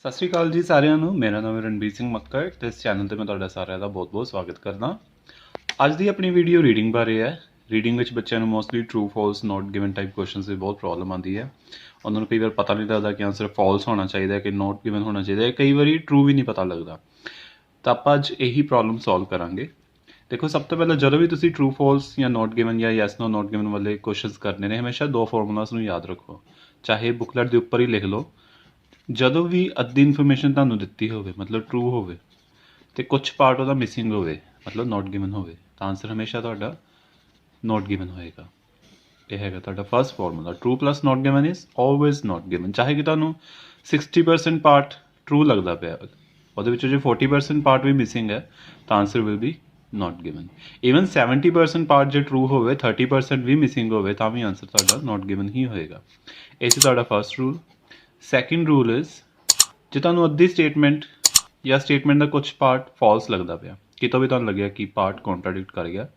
ਸਤਿ ਸ਼੍ਰੀ ਅਕਾਲ ਜੀ ਸਾਰਿਆਂ ਨੂੰ। ਮੇਰਾ ਨਾਮ ਹੈ ਰਣਬੀਰ ਸਿੰਘ ਮੱਕੜ ਤੇ ਇਸ ਚੈਨਲ ਤੇ ਮੈਂ ਤੁਹਾਡਾ ਸਾਰਿਆਂ ਦਾ ਬਹੁਤ-ਬਹੁਤ ਸਵਾਗਤ ਕਰਦਾ। ਅੱਜ ਦੀ ਆਪਣੀ ਵੀਡੀਓ ਰੀਡਿੰਗ ਬਾਰੇ ਹੈ। ਰੀਡਿੰਗ ਵਿੱਚ ਬੱਚਿਆਂ ਨੂੰ mostly true false note given type questions ਦੀ ਬਹੁਤ ਪ੍ਰੋਬਲਮ ਆਉਂਦੀ ਹੈ। ਉਹਨਾਂ ਨੂੰ ਕਈ ਵਾਰ ਪਤਾ ਨਹੀਂ ਲੱਗਦਾ ਕਿ ਆਨਸਰ ਫਾਲਸ ਹੋਣਾ ਚਾਹੀਦਾ ਕਿ ਨੋਟ ਗਿਵਨ ਹੋਣਾ ਚਾਹੀਦਾ ਹੈ। ਕਈ ਵਾਰੀ ਟਰੂ ਵੀ ਨਹੀਂ ਪਤਾ ਲੱਗਦਾ। ਤਾਂ ਆਪਾਂ ਅੱਜ ਇਹੀ ਪ੍ਰੋਬਲਮ ਸੋਲਵ ਕਰਾਂਗੇ। ਦੇਖੋ, ਸਭ ਤੋਂ ਪਹਿਲਾਂ ਜਦੋਂ ਵੀ ਤੁਸੀਂ ਟਰੂ ਫਾਲਸ ਜਾਂ ਨੋਟ ਗਿਵਨ ਜਾਂ ਯੈਸ ਨੋ ਨੋਟ ਗਿਵਨ ਵਾਲੇ ਕੁਐਸਚਨਸ ਕਰਨੇ ਨੇ, ਹਮੇਸ਼ਾ ਦੋ ਫਾਰਮੂਲਾਸ ਨੂੰ ਯਾਦ ਰੱਖੋ। ਚਾਹੇ ਬੁਕਲੈਟ ਦੇ ਉੱਪਰ ਹੀ ਲਿਖ ਲਓ। ਜਦੋਂ ਵੀ ਅੱਧੀ ਇਨਫੋਰਮੇਸ਼ਨ ਤੁਹਾਨੂੰ ਦਿੱਤੀ ਹੋਵੇ, ਮਤਲਬ ਟਰੂ ਹੋਵੇ, ਤੇ ਕੁਛ ਪਾਰਟ ਉਹਦਾ ਮਿਸਿੰਗ ਹੋਵੇ, ਮਤਲਬ ਨੋਟ ਗਿਵਨ ਹੋਵੇ, ਤਾਂ ਆਨਸਰ ਹਮੇਸ਼ਾ ਤੁਹਾਡਾ ਨੋਟ ਗਿਵਨ ਹੋਏਗਾ। ਇਹ ਹੈਗਾ ਤੁਹਾਡਾ first formula. True plus not given is always note given. ਚਾਹੇ ਕਿ ਤੁਹਾਨੂੰ 60% ਪਾਰਟ ਟਰੂ ਲੱਗਦਾ ਪਿਆ, ਉਹਦੇ ਵਿੱਚੋਂ ਜੇ 40% ਪਾਰਟ ਵੀ ਮਿਸਿੰਗ ਹੈ ਤਾਂ answer will be note given. Even 70% part ਜੇ ਟਰੂ ਹੋਵੇ, 30% ਵੀ ਮਿਸਿੰਗ ਹੋਵੇ, ਤਾਂ ਵੀ ਆਨਸਰ ਤੁਹਾਡਾ ਨੋਟ ਗਿਵਨ ਹੀ ਹੋਏਗਾ। ਇਹ ਸੀ ਤੁਹਾਡਾ fast rule. Second rule is, ਜੇ ਤੁਹਾਨੂੰ ਅੱਧੀ ਸਟੇਟਮੈਂਟ ਜਾਂ ਸਟੇਟਮੈਂਟ ਦਾ ਕੁਛ ਪਾਰਟ ਫਾਲਸ ਲੱਗਦਾ ਪਿਆ, ਕਿਤੋਂ ਵੀ ਤੁਹਾਨੂੰ ਲੱਗਿਆ ਕਿ ਪਾਰਟ ਕੌਂਟਰਾਡਿਕਟ ਕਰ ਗਿਆ।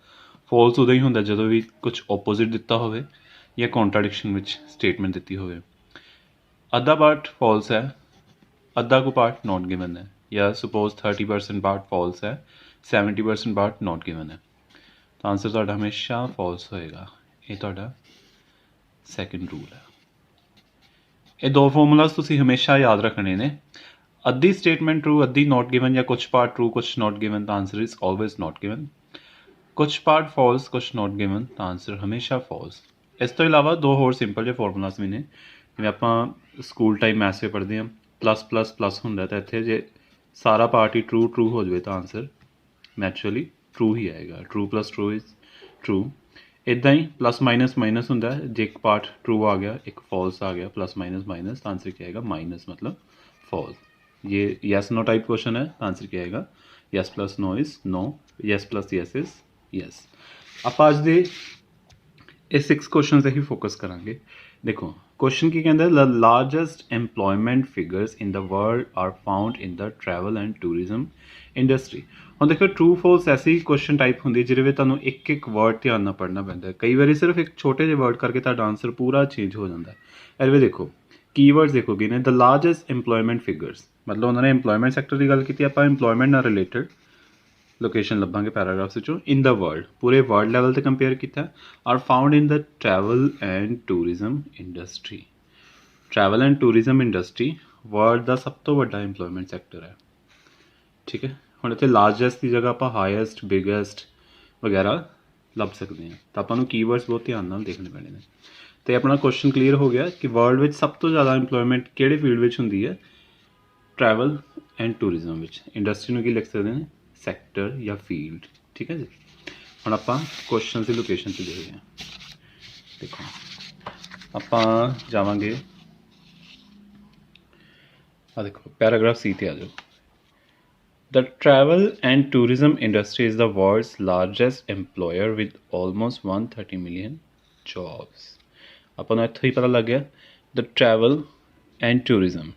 ਫਾਲਸ ਉਦੋਂ ਹੀ ਹੁੰਦਾ ਜਦੋਂ ਵੀ ਕੁਛ ਓਪੋਜ਼ਿਟ ਦਿੱਤਾ ਹੋਵੇ ਜਾਂ ਕੌਂਟਰਾਡਿਕਸ਼ਨ ਵਿੱਚ ਸਟੇਟਮੈਂਟ ਦਿੱਤੀ ਹੋਵੇ। ਅੱਧਾ ਪਾਰਟ ਫਾਲਸ ਹੈ, ਅੱਧਾ ਕੁ ਪਾਰਟ ਨੋਟ ਗਿਵਨ ਹੈ, ਜਾਂ ਸਪੋਜ਼ 30% ਪਾਰਟ ਫਾਲਸ ਹੈ, 70% ਪਾਰਟ ਨੋਟ ਗਿਵਨ ਹੈ, ਤਾਂ ਆਨਸਰ ਤੁਹਾਡਾ ਹਮੇਸ਼ਾ ਫਾਲਸ ਹੋਏਗਾ। ਇਹ ਤੁਹਾਡਾ ਸੈਕਿੰਡ ਰੂਲ ਹੈ। ਇਹ ਦੋ ਫਾਰਮੂਲਾਸ ਤੁਸੀਂ ਹਮੇਸ਼ਾ ਯਾਦ ਰੱਖਣੇ ਨੇ। ਅੱਧੀ ਸਟੇਟਮੈਂਟ ਟਰੂ, ਅੱਧੀ ਨੋਟ ਗਿਵਨ, ਜਾਂ ਕੁਛ ਪਾਰਟ ਟਰੂ ਕੁਛ ਨੋਟ ਗਿਵਨ, ਤਾਂ answer is always note given. ਕੁਛ ਪਾਰਟ ਫਾਲਸ ਕੁਛ ਨੋਟ ਗਿਵਨ, ਤਾਂ ਆਨਸਰ ਹਮੇਸ਼ਾ ਫਾਲਸ। ਇਸ ਤੋਂ ਇਲਾਵਾ ਦੋ ਹੋਰ ਸਿੰਪਲ ਜਿਹੇ ਫਾਰਮੂਲਾਸ ਵੀ ਨੇ। ਜਿਵੇਂ ਆਪਾਂ ਸਕੂਲ ਟਾਈਮ ਮੈਥਸ 'ਚ ਪੜ੍ਹਦੇ ਹਾਂ, ਪਲੱਸ ਪਲੱਸ ਪਲੱਸ ਹੁੰਦਾ, ਤਾਂ ਇੱਥੇ ਜੇ ਸਾਰਾ ਪਾਰਟ ਹੀ ਟਰੂ ਟਰੂ ਹੋ ਜਾਵੇ ਤਾਂ ਆਨਸਰ ਨੈਚੁਰਲੀ ਟਰੂ ਹੀ ਆਏਗਾ। True plus true is true. ਇੱਦਾਂ ਹੀ ਪਲੱਸ ਮਾਈਨਸ ਮਾਈਨਸ ਹੁੰਦਾ, ਜੇ ਇੱਕ ਪਾਰਟ ਟਰੂ ਆ ਗਿਆ ਇੱਕ ਫਾਲਸ ਆ ਗਿਆ, ਪਲੱਸ ਮਾਈਨਸ ਮਾਈਨਸ, ਤਾਂ ਆਨਸਰ ਕੀ ਆਏਗਾ? ਮਾਈਨਸ, ਮਤਲਬ ਫਾਲਸ। ये यस नो टाइप क्वेश्चन है, आंसर क्या आएगा? Yes plus no is no, yes plus yes is yes. आप आज दे ਇਹ 6 ਕੁਐਸਚਨ ਤੇ ਹੀ ਫੋਕਸ ਕਰਾਂਗੇ। ਦੇਖੋ, ਕੁਐਸਚਨ ਕੀ ਕਹਿੰਦਾ? The largest employment figures in the world are found in the travel and tourism industry. ਹੁਣ ਦੇਖੋ, ਟਰੂ ਫਾਲਸ ਐਸੀ ਕੁਐਸਚਨ ਟਾਈਪ ਹੁੰਦੀ ਜਿਹਦੇ ਵਿੱਚ ਤੁਹਾਨੂੰ ਇੱਕ ਇੱਕ ਵਰਡ ਧਿਆਨ ਨਾਲ ਪੜ੍ਹਨਾ ਪੈਂਦਾ। ਕਈ ਵਾਰੀ ਸਿਰਫ ਇੱਕ ਛੋਟੇ ਜਿਹੇ ਵਰਡ ਕਰਕੇ ਤੁਹਾਡਾ ਆਨਸਰ ਪੂਰਾ ਚੇਂਜ ਹੋ ਜਾਂਦਾ। ਇਹਦੇ ਵਿੱਚ ਦੇਖੋ, ਕੀਵਰਡਸ ਦੇਖੋ ਕੀ ਨੇ? ਦ ਲਾਰਜੈਸਟ ਐਮਪਲੋਇਮੈਂਟ ਫਿਗਰਸ, ਮਤਲਬ ਉਹਨਾਂ ਨੇ ਐਮਪਲੋਇਮੈਂਟ ਸੈਕਟਰ ਦੀ ਗੱਲ ਕੀਤੀ। ਆਪਾਂ ਐਮਪਲੋਇਮੈਂਟ ਨਾਲ ਰਿਲੇਟਡ ਲੋਕੇਸ਼ਨ ਲੱਭਾਂਗੇ ਪੈਰਾਗ੍ਰਾਫਸ ਵਿੱਚੋਂ। ਇਨ ਦਾ ਵਰਲਡ, ਪੂਰੇ ਵਰਲਡ ਲੈਵਲ 'ਤੇ ਕੰਪੇਅਰ ਕੀਤਾ। Are found in the travel and tourism industry. Travel and tourism industry world ਦਾ ਸਭ ਤੋਂ ਵੱਡਾ ਐਮਪਲੋਇਮੈਂਟ ਸੈਕਟਰ ਹੈ। ਠੀਕ ਹੈ, ਹੁਣ ਇੱਥੇ ਲਾਰਜੈਸਟ ਦੀ ਜਗ੍ਹਾ ਆਪਾਂ ਹਾਈਐਸਟ, ਬਿਗੈਸਟ ਵਗੈਰਾ ਲੱਭ ਸਕਦੇ ਹਾਂ। ਤਾਂ ਆਪਾਂ ਨੂੰ ਕੀਵਰਡਸ ਬਹੁਤ ਧਿਆਨ ਨਾਲ ਦੇਖਣੇ ਪੈਣੇ ਨੇ। ਅਤੇ ਆਪਣਾ ਕੁਐਸਚਨ ਕਲੀਅਰ ਹੋ ਗਿਆ ਕਿ ਵਰਲਡ ਵਿੱਚ ਸਭ ਤੋਂ ਜ਼ਿਆਦਾ ਇੰਪਲੋਇਮੈਂਟ ਕਿਹੜੇ ਫੀਲਡ ਵਿੱਚ ਹੁੰਦੀ ਹੈ? ਟਰੈਵਲ ਐਂਡ ਟੂਰਿਜ਼ਮ ਵਿੱਚ। ਇੰਡਸਟਰੀ ਨੂੰ ਕੀ ਲਿਖ ਸਕਦੇ ਨੇ? ਸੈਕਟਰ ਜਾਂ ਫੀਲਡ। ਠੀਕ ਹੈ ਜੀ। ਹੁਣ ਆਪਾਂ ਕੁਐਸਚਨ ਦੀ ਲੋਕੇਸ਼ਨ 'ਤੇ ਦੇਖਦੇ ਹਾਂ। ਦੇਖੋ, ਆਪਾਂ ਜਾਵਾਂਗੇ, ਆ ਦੇਖੋ ਪੈਰਾਗ੍ਰਾਫ ਸੀ 'ਤੇ ਆ ਜਾਓ। The travel and tourism industry is the world's largest employer with almost 130 million jobs. ਆਪਾਂ ਨੂੰ ਇੱਥੋਂ ਹੀ ਪਤਾ ਲੱਗ ਗਿਆ। The travel and tourism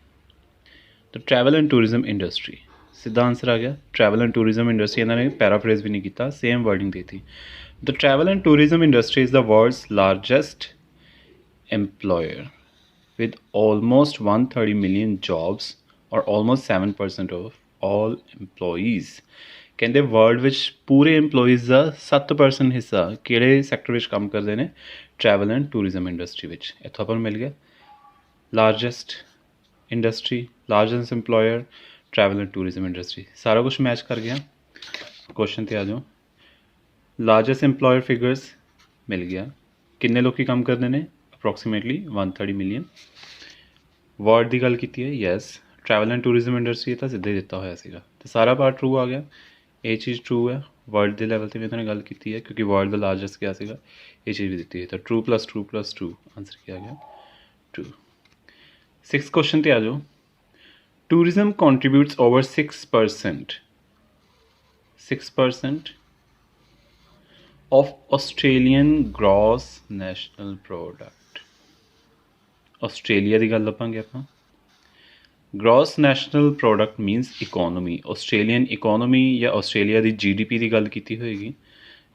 industry ਸਿੱਧਾ ਆਨਸਰ ਆ ਗਿਆ। ਟਰੈਵਲ ਐਂਡ ਟੂਰਿਜ਼ਮ ਇੰਡਸਟਰੀ, ਇਹਨਾਂ ਨੇ ਪੈਰਾਫਰੇਜ਼ ਵੀ ਨਹੀਂ ਕੀਤਾ, ਸੇਮ ਵਰਡਿੰਗ ਦੇਤੀ। The travel and tourism industry is the world's largest employer with almost 130 million jobs or almost 7% of all employees। ਕਹਿੰਦੇ world ਵਿੱਚ ਪੂਰੇ EMPLOYEES ਦਾ 7% ਹਿੱਸਾ ਕਿਹੜੇ ਸੈਕਟਰ ਵਿੱਚ ਕੰਮ ਕਰਦੇ ਨੇ? ਟਰੈਵਲ ਐਂਡ ਟੂਰਿਜ਼ਮ ਇੰਡਸਟਰੀ ਵਿੱਚ। ਇੱਥੋਂ ਆਪਾਂ ਨੂੰ ਮਿਲ ਗਿਆ largest industry, largest EMPLOYER, travel and tourism industry, ਸਾਰਾ ਕੁਛ ਮੈਚ ਕਰ ਗਿਆ। ਕੁਐਸਚਨ 'ਤੇ ਆ ਜਾਓ। ਲਾਰਜੈਸਟ EMPLOYER ਫਿਗਰਸ ਮਿਲ ਗਿਆ। ਕਿੰਨੇ ਲੋਕੀ ਕੰਮ ਕਰਦੇ ਨੇ? Approximately 130 million. ਵਰਡ ਦੀ ਗੱਲ ਕੀਤੀ ਹੈ, yes. Travel and tourism industry ਤਾਂ ਸਿੱਧਾ ਹੀ ਦਿੱਤਾ ਹੋਇਆ ਸੀਗਾ, ਅਤੇ ਸਾਰਾ ਪਾਰਟ ਟਰੂ ਆ ਗਿਆ। ਇਹ ਚੀਜ਼ ਟਰੂ ਹੈ। ਵਰਡ ਦੇ ਲੈਵਲ 'ਤੇ ਵੀ ਇਹਨਾਂ ਨੇ ਗੱਲ ਕੀਤੀ ਹੈ, ਕਿਉਂਕਿ ਵਰਡ ਦਾ ਲਾਰਜੈਸਟ ਕਿਹਾ ਸੀਗਾ, ਇਹ ਚੀਜ਼ ਵੀ ਦਿੱਤੀ ਹੈ। ਤਾਂ true plus true plus true, answer ਕੀ ਆ ਗਿਆ? ਟਰੂ। 6 ਕੁਐਸਚਨ 'ਤੇ ਆ ਜਾਓ। Tourism contributes over 6% of Australian gross national product। Australia ਦੀ ਗੱਲ ਲੱਭਾਂਗੇ ਆਪਾਂ। Gross national product means economy. Australian economy ਜਾਂ ਆਸਟ੍ਰੇਲੀਆ ਦੀ GDP ਦੀ ਗੱਲ ਕੀਤੀ ਹੋਏਗੀ।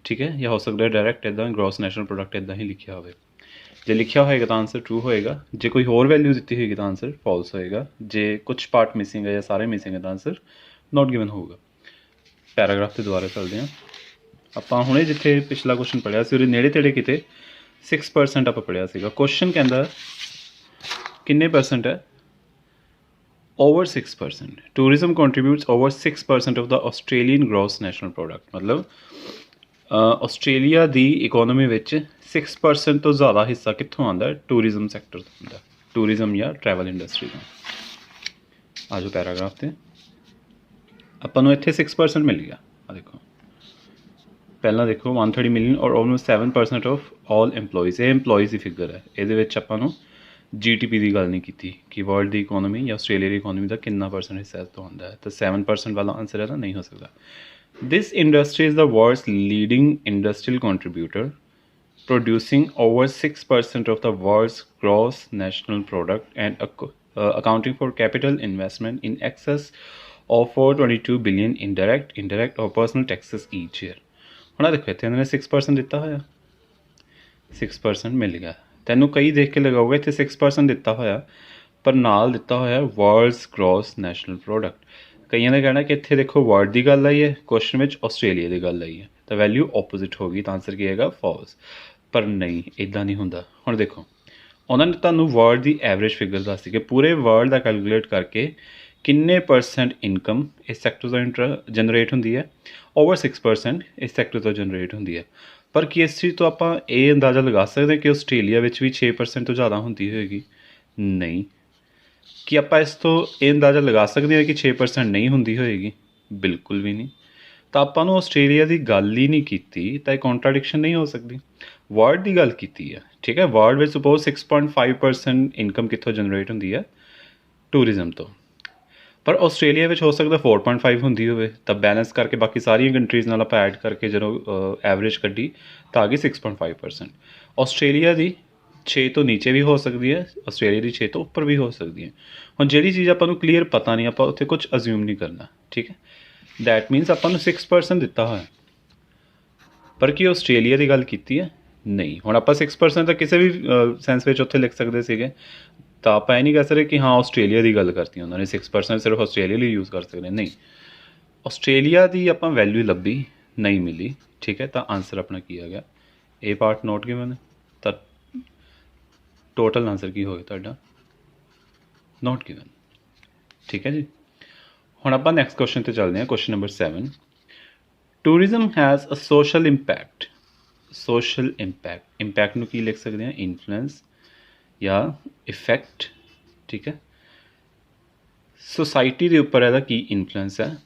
ਠੀਕ ਹੈ, ਜਾਂ ਹੋ ਸਕਦਾ ਡਾਇਰੈਕਟ ਇੱਦਾਂ ਗ੍ਰੋਸ ਨੈਸ਼ਨਲ ਪ੍ਰੋਡਕਟ ਇੱਦਾਂ ਹੀ ਲਿਖਿਆ ਹੋਵੇ। जे लिखिया होएगा तो आंसर ट्रू होएगा, जे कोई होर वैल्यू दी होएगी तो आंसर फॉल्स होएगा, जे कुछ पार्ट मिसिंग है या सारे मिसिंग है तो आंसर नॉट गिवन होगा। पैराग्राफ से दोबारा चलते हैं ਆਪਾਂ ਹੁਣੇ ਜਿੱਥੇ ਪਿਛਲਾ ਕੁਐਸਚਨ ਪੜਿਆ ਸੀ ਉਹਦੇ ਨੇੜੇ ਤੇੜੇ ਕਿਤੇ 6% ਆਪਾਂ ਪੜਿਆ ਸੀਗਾ। ਕੁਐਸਚਨ ਕਹਿੰਦਾ ਕਿੰਨੇ ਪਰਸੈਂਟ ਹੈ? over 6%। tourism contributes over 6% of the Australian gross national product। मतलब ਆਸਟ੍ਰੇਲੀਆ ਦੀ ਇਕੋਨਮੀ ਵਿੱਚ 6% ਤੋਂ ਜ਼ਿਆਦਾ ਹਿੱਸਾ ਕਿੱਥੋਂ ਆਉਂਦਾ? ਟੂਰਿਜ਼ਮ ਸੈਕਟਰ ਤੋਂ ਆਉਂਦਾ, ਟੂਰਿਜ਼ਮ ਜਾਂ ਟਰੈਵਲ ਇੰਡਸਟਰੀ ਤੋਂ। ਆ ਜਾਓ ਪੈਰਾਗ੍ਰਾਫ 'ਤੇ, ਆਪਾਂ ਨੂੰ ਇੱਥੇ 6% ਮਿਲ ਗਿਆ। ਆ ਦੇਖੋ ਪਹਿਲਾਂ ਦੇਖੋ 130 ਮਿਲੀਅਨ ਔਰ ਆਲਮੋਸਟ 7% ਆਫ ਆਲ EMPLOYEES। ਇਹ EMPLOYEES ਦੀ ਫਿਗਰ ਹੈ। ਇਹਦੇ ਵਿੱਚ ਆਪਾਂ ਨੂੰ GDP ਦੀ ਗੱਲ ਨਹੀਂ ਕੀਤੀ ਕਿ ਵਰਲਡ ਦੀ ਇਕੋਨਮੀ ਜਾਂ ਆਸਟ੍ਰੇਲੀਆ ਦੀ ਇਕੋਨਮੀ ਦਾ ਕਿੰਨਾ ਪਰਸੈਂਟ ਹਿੱਸਾ ਇਸ ਤੋਂ ਆਉਂਦਾ ਹੈ, ਤਾਂ 7% ਵਾਲਾ ਆਂਸਰ ਹੈ ਤਾਂ ਨਹੀਂ ਹੋ ਸਕਦਾ। This industry is the world's leading industrial contributor, producing over 6% of the world's gross national product and accounting for capital investment in excess of 422 billion indirect or personal taxes each year। ਹੁਣ ਦੇਖੋ ਇੱਥੇ ਇਹਨਾਂ ਨੇ 6% ਦਿੱਤਾ ਹੋਇਆ, 6% ਮਿਲ ਗਿਆ। ਤੈਨੂੰ ਕਈ ਦੇਖ ਕੇ ਲਗਾਊਗਾ ਇੱਥੇ 6% ਦਿੱਤਾ ਹੋਇਆ ਪਰ ਨਾਲ ਦਿੱਤਾ ਹੋਇਆ ਵਰਲਡਸ ਗ੍ਰੋਸ ਨੈਸ਼ਨਲ ਪ੍ਰੋਡਕਟ। ਕਈਆਂ ਨੇ ਕਹਿਣਾ ਕਿ ਇੱਥੇ ਦੇਖੋ ਵਰਡ ਦੀ ਗੱਲ ਆਈ ਹੈ, ਕੁਐਸਚਨ ਵਿੱਚ ਆਸਟ੍ਰੇਲੀਆ ਦੀ ਗੱਲ ਆਈ ਹੈ, ਤਾਂ ਵੈਲਿਊ ਆਪੋਜ਼ਿਟ ਹੋ ਗਈ, ਤਾਂ ਆਂਸਰ ਕੀ ਆਏਗਾ? ਫਾਲਸ। ਪਰ ਨਹੀਂ, ਇੱਦਾਂ ਨਹੀਂ ਹੁੰਦਾ। ਹੁਣ ਦੇਖੋ ਉਹਨਾਂ ਨੇ ਤੁਹਾਨੂੰ ਵਰਲਡ ਦੀ ਐਵਰੇਜ ਫਿਗਰ ਦੱਸੀ ਕਿ ਪੂਰੇ ਵਰਲਡ ਦਾ ਕੈਲਕੂਲੇਟ ਕਰਕੇ ਕਿੰਨੇ ਪਰਸੈਂਟ ਇਨਕਮ ਇਸ ਸੈਕਟਰ ਤੋਂ ਜਨਰੇਟ ਹੁੰਦੀ ਹੈ। ਓਵਰ 6% ਇਸ ਸੈਕਟਰ ਤੋਂ ਜਨਰੇਟ ਹੁੰਦੀ ਹੈ। ਪਰ ਕੀ ਇਸ ਚੀਜ਼ ਤੋਂ ਆਪਾਂ ਇਹ ਅੰਦਾਜ਼ਾ ਲਗਾ ਸਕਦੇ ਕਿ ਆਸਟ੍ਰੇਲੀਆ ਵਿੱਚ ਵੀ 6% ਤੋਂ ਜ਼ਿਆਦਾ ਹੁੰਦੀ ਹੋਏਗੀ? ਨਹੀਂ। ਕੀ ਆਪਾਂ ਇਸ ਤੋਂ ਇਹ ਅੰਦਾਜ਼ਾ ਲਗਾ ਸਕਦੇ ਹਾਂ ਕਿ 6% ਨਹੀਂ ਹੁੰਦੀ ਹੋਏਗੀ? ਬਿਲਕੁਲ ਵੀ ਨਹੀਂ। ਤਾਂ ਆਪਾਂ ਨੂੰ ਆਸਟ੍ਰੇਲੀਆ ਦੀ ਗੱਲ ਹੀ ਨਹੀਂ ਕੀਤੀ ਤਾਂ ਇਹ ਕੌਂਟਰਾਡਿਕਸ਼ਨ ਨਹੀਂ ਹੋ ਸਕਦੀ। ਵਰਲਡ ਦੀ ਗੱਲ ਕੀਤੀ ਹੈ, ਠੀਕ ਹੈ। ਵਰਲਡ ਵਿੱਚ ਸਪੋਜ਼ 6.5% ਇਨਕਮ ਕਿੱਥੋਂ ਜਨਰੇਟ ਹੁੰਦੀ ਹੈ? ਟੂਰਿਜ਼ਮ ਤੋਂ। ਪਰ ਆਸਟ੍ਰੇਲੀਆ ਵਿੱਚ ਹੋ ਸਕਦਾ 4.5 ਹੁੰਦੀ ਹੋਵੇ, ਤਾਂ ਬੈਲੈਂਸ ਕਰਕੇ ਬਾਕੀ ਸਾਰੀਆਂ ਕੰਟਰੀਜ਼ ਨਾਲ ਆਪਾਂ ਐਡ ਕਰਕੇ ਜਦੋਂ ਐਵਰੇਜ ਕੱਢੀ ਤਾਂ ਆ ਗਈ 6.5%। ਆਸਟ੍ਰੇਲੀਆ ਦੀ 6 ਤੋਂ ਨੀਚੇ ਵੀ ਹੋ ਸਕਦੀ ਹੈ, ਆਸਟ੍ਰੇਲੀਆ ਦੀ 6 ਤੋਂ ਉੱਪਰ ਵੀ ਹੋ ਸਕਦੀ ਹੈ। ਹੁਣ ਜਿਹੜੀ ਚੀਜ਼ ਆਪਾਂ ਨੂੰ ਕਲੀਅਰ ਪਤਾ ਨਹੀਂ, ਆਪਾਂ ਉੱਥੇ ਕੁਝ ਅਜ਼ਿਊਮ ਨਹੀਂ ਕਰਨਾ, ਠੀਕ ਹੈ। ਦੈਟ ਮੀਨਸ ਆਪਾਂ ਨੂੰ 6% ਦਿੱਤਾ ਹੋਇਆ, ਪਰ ਕੀ ਆਸਟ੍ਰੇਲੀਆ ਦੀ ਗੱਲ ਕੀਤੀ ਹੈ? ਨਹੀਂ। ਹੁਣ ਆਪਾਂ 6% ਤਾਂ ਕਿਸੇ ਵੀ ਸੈਂਸ ਵਿੱਚ ਉੱਥੇ ਲਿਖ ਸਕਦੇ ਸੀਗੇ, ਤਾਂ ਆਪਾਂ ਇਹ ਨਹੀਂ ਕਹਿ ਸਕਦੇ ਕਿ ਹਾਂ ਆਸਟ੍ਰੇਲੀਆ ਦੀ ਗੱਲ ਕਰਤੀ ਉਹਨਾਂ ਨੇ, 6% ਸਿਰਫ ਆਸਟ੍ਰੇਲੀਆ ਲਈ ਯੂਜ਼ ਕਰ ਸਕਦੇ। ਨਹੀਂ, ਆਸਟ੍ਰੇਲੀਆ ਦੀ ਆਪਾਂ ਵੈਲਿਊ ਲੱਭੀ, ਨਹੀਂ ਮਿਲੀ, ਠੀਕ ਹੈ। ਤਾਂ ਆਂਸਰ ਆਪਣਾ ਕੀ ਆ ਗਿਆ? ਇਹ ਪਾਰਟ ਨੋਟ ਗਿਵਨ। ਤਾਂ ਟੋਟਲ ਆਂਸਰ ਕੀ ਹੋਇਆ ਤੁਹਾਡਾ? ਨੋਟ ਗਿਵਨ, ਠੀਕ ਹੈ ਜੀ। ਹੁਣ ਆਪਾਂ ਨੈਕਸਟ ਕੁਐਸਚਨ 'ਤੇ ਚੱਲਦੇ ਹਾਂ। Question number 7, tourism has a social impact. Social impact, impact ਨੂੰ ਕੀ ਲਿਖ ਸਕਦੇ ਹਾਂ? ਇਨਫਲੂਐਂਸ ਜਾਂ ਇਫੈਕਟ, ਠੀਕ ਹੈ। ਸੋਸਾਇਟੀ ਦੇ ਉੱਪਰ ਇਹਦਾ ਕੀ ਇਨਫਲੂਐਂਸ ਹੈ?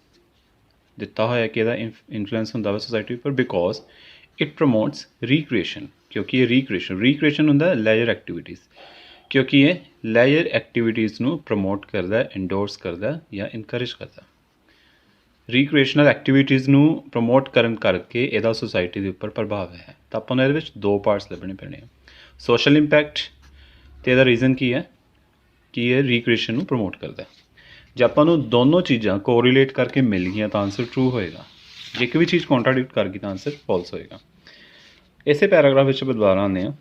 ਦਿੱਤਾ ਹੋਇਆ ਕਿ ਇਹਦਾ ਇਨਫਲੂਐਂਸ ਹੁੰਦਾ ਵਾ ਸੋਸਾਇਟੀ ਉੱਪਰ ਬਿਕੋਜ਼ ਇਟ ਪ੍ਰਮੋਟਸ ਰੀਕ੍ਰੀਏਸ਼ਨ। ਕਿਉਂਕਿ ਇਹ ਰੀਕ੍ਰੀਏਸ਼ਨ ਹੁੰਦਾ ਲੈਜਰ ਐਕਟੀਵਿਟੀਜ਼, ਕਿਉਂਕਿ ਇਹ ਲੈਜਰ ਐਕਟੀਵਿਟੀਜ਼ ਨੂੰ ਪ੍ਰਮੋਟ ਕਰਦਾ, ਇੰਡੋਰਸ ਕਰਦਾ ਜਾਂ ਇਨਕਰੇਜ ਕਰਦਾ। ਰੀਕ੍ਰੀਏਸ਼ਨਲ ਐਕਟੀਵਿਟੀਜ਼ ਨੂੰ ਪ੍ਰਮੋਟ ਕਰਨ ਕਰਕੇ ਇਹਦਾ ਸੋਸਾਇਟੀ ਦੇ ਉੱਪਰ ਪ੍ਰਭਾਵ ਹੈ। ਤਾਂ ਆਪਾਂ ਨੂੰ ਇਹਦੇ ਵਿੱਚ ਦੋ ਪਾਰਟਸ ਲੱਭਣੇ ਪੈਣੇ ਆ, ਸੋਸ਼ਲ ਇੰਪੈਕਟ ਅਤੇ ਇਹਦਾ ਰੀਜ਼ਨ ਕੀ ਹੈ ਕਿ ਇਹ ਰੀਕ੍ਰੀਏਸ਼ਨ ਨੂੰ ਪ੍ਰਮੋਟ ਕਰਦਾ। ਜੇ ਆਪਾਂ ਨੂੰ ਦੋਨੋਂ ਚੀਜ਼ਾਂ ਕੋਰੀਲੇਟ ਕਰਕੇ ਮਿਲ ਗਈਆਂ ਤਾਂ ਆਂਸਰ ਟਰੂ ਹੋਏਗਾ, ਜੇ ਇੱਕ ਵੀ ਚੀਜ਼ ਕੌਂਟਰਾਡਿਕਟ ਕਰ ਗਈ ਤਾਂ ਆਂਸਰ ਫਾਲਸ ਹੋਏਗਾ। ਇਸੇ ਪੈਰਾਗ੍ਰਾਫ ਵਿੱਚ ਦੁਬਾਰਾ ਆਉਂਦੇ ਹਾਂ।